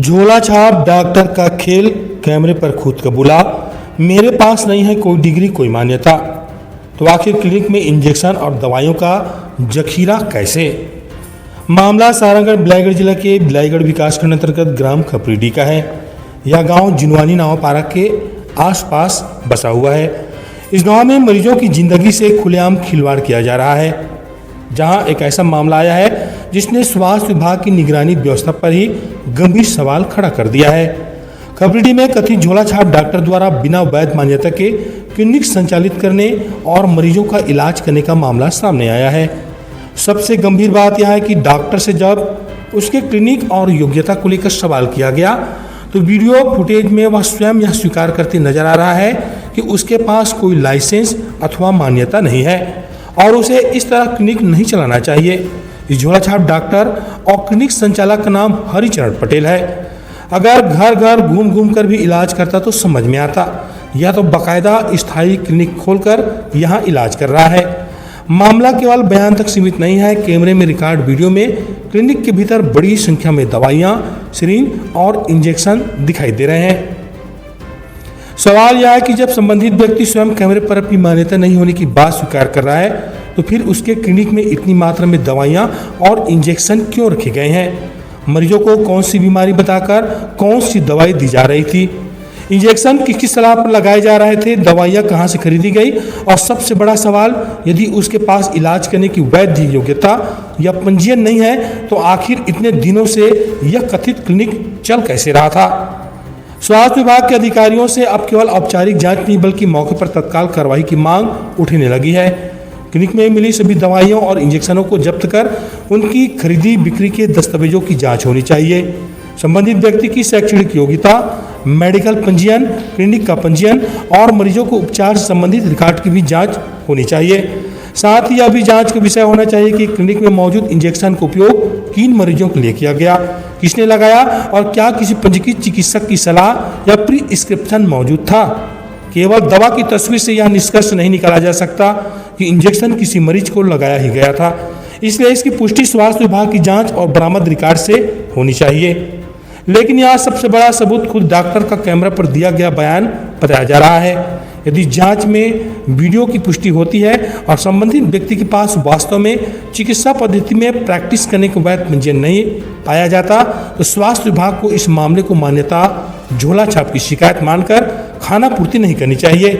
झोला छाप डॉक्टर का खेल, कैमरे पर खुद कबूला। मेरे पास नहीं है कोई डिग्री कोई मान्यता, तो आखिर क्लिनिक में इंजेक्शन और दवाइयों का जखीरा कैसे। मामला सारंगढ़ बिलाईगढ़ जिला के बिलाईगढ़ विकासखंड अंतर्गत ग्राम खपरीडी का है। यह गांव जिनवानी नावापारा के आसपास बसा हुआ है। इस गांव में मरीजों की जिंदगी से खुलेआम खिलवाड़ किया जा रहा है, जहां एक ऐसा मामला आया है जिसने स्वास्थ्य विभाग की निगरानी व्यवस्था पर ही गंभीर सवाल खड़ा कर दिया है। खपरीडी में कथित झोला छाप डॉक्टर द्वारा बिना वैध मान्यता के क्लिनिक संचालित करने और मरीजों का इलाज करने का मामला सामने आया है। सबसे गंभीर बात यह है कि डॉक्टर से जब उसके क्लिनिक और योग्यता को लेकर सवाल किया गया तो वीडियो फुटेज में वह स्वयं यह स्वीकार करते नजर आ रहा है कि उसके पास कोई लाइसेंस अथवा मान्यता नहीं है और उसे इस तरह क्लिनिक नहीं चलाना चाहिए। इस झोला छाप डॉक्टर और क्लिनिक संचालक का नाम हरिचरण पटेल है। अगर घर घर घूम घूम कर भी इलाज करता तो समझ में आता, या तो बाकायदा स्थायी क्लिनिक खोलकर यहाँ इलाज कर रहा है। मामला केवल बयान तक सीमित नहीं है। कैमरे में रिकॉर्ड वीडियो में क्लिनिक के भीतर बड़ी संख्या में दवाइयाँ, सिरिंज और इंजेक्शन दिखाई दे रहे हैं। सवाल यह है कि जब संबंधित व्यक्ति स्वयं कैमरे पर अपनी मान्यता नहीं होने की बात स्वीकार कर रहा है तो फिर उसके क्लिनिक में इतनी मात्रा में दवाइयाँ और इंजेक्शन क्यों रखे गए हैं। मरीजों को कौन सी बीमारी बताकर कौन सी दवाई दी जा रही थी, इंजेक्शन किसकी सलाह पर लगाए जा रहे थे, दवाइयाँ कहाँ से खरीदी गई, और सबसे बड़ा सवाल, यदि उसके पास इलाज करने की वैध योग्यता या पंजीयन नहीं है तो आखिर इतने दिनों से यह कथित क्लिनिक चल कैसे रहा था। स्वास्थ्य विभाग के अधिकारियों से अब केवल औपचारिक जांच नहीं बल्कि मौके पर तत्काल कार्रवाई की मांग उठने लगी है। क्लिनिक में मिली सभी दवाइयों और इंजेक्शनों को जब्त कर उनकी खरीदी बिक्री के दस्तावेजों की जांच होनी चाहिए। संबंधित व्यक्ति की शैक्षणिक योग्यता, मेडिकल पंजीयन, क्लिनिक का पंजीयन और मरीजों को उपचार से संबंधित रिकॉर्ड की भी जांच होनी चाहिए। साथ ही यह भी जांच का विषय होना चाहिए कि क्लिनिक में मौजूद इंजेक्शन का उपयोग किन मरीजों के लिए किया गया, किसने लगाया और क्या किसी पंजीकृत चिकित्सक की सलाह या प्रिस्क्रिप्शन मौजूद था। केवल दवा की तस्वीर से यह निष्कर्ष नहीं निकाला जा सकता कि इंजेक्शन किसी मरीज को लगाया ही गया था, इसलिए इसकी पुष्टि स्वास्थ्य विभाग की जांच और बरामद रिकॉर्ड से होनी चाहिए। लेकिन यहाँ सबसे बड़ा सबूत खुद डॉक्टर का कैमरा पर दिया गया बयान बताया जा रहा है। यदि जांच में वीडियो की पुष्टि होती है और संबंधित व्यक्ति के पास वास्तव में चिकित्सा पद्धति में प्रैक्टिस करने का वैध पंजीयन नहीं पाया जाता तो स्वास्थ्य विभाग को इस मामले को मान्यता झोला छाप की शिकायत मानकर खाना पूर्ति नहीं करनी चाहिए।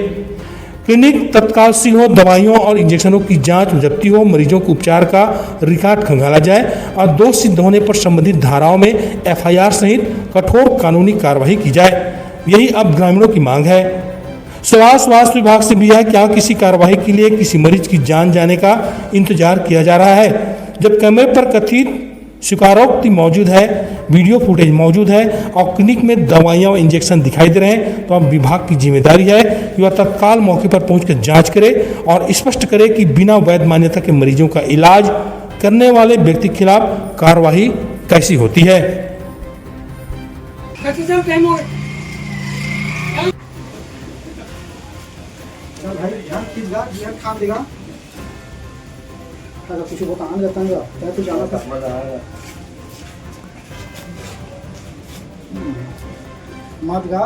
क्लिनिक तत्काल सील हो, दवाइयों और इंजेक्शनों की जांच जब्ती हो, मरीजों को उपचार का रिकॉर्ड खंगाला जाए और दोष सिद्ध होने पर संबंधित धाराओं में एफआईआर सहित कठोर कानूनी कार्रवाई की जाए। यही अब ग्रामीणों की मांग है। सवाल स्वास्थ्य विभाग से भी है, क्या किसी कार्रवाई के लिए किसी मरीज की जान जाने का इंतजार किया जा रहा है। जब कैमरे पर कथित स्वीकारोक्ति मौजूद है, वीडियो फुटेज मौजूद है और क्लिनिक में दवाइयाँ और इंजेक्शन दिखाई दे रहे हैं तो अब विभाग की जिम्मेदारी है कि वह तत्काल मौके पर पहुंचकर जांच करे और स्पष्ट करे कि बिना वैध मान्यता के मरीजों का इलाज करने वाले व्यक्ति के खिलाफ कार्रवाई कैसी होती है। भाई ध्यान खींचगा, ध्यान खाम देगा। अगर कुछ बताना रहता है क्या तो जाना था मत गा।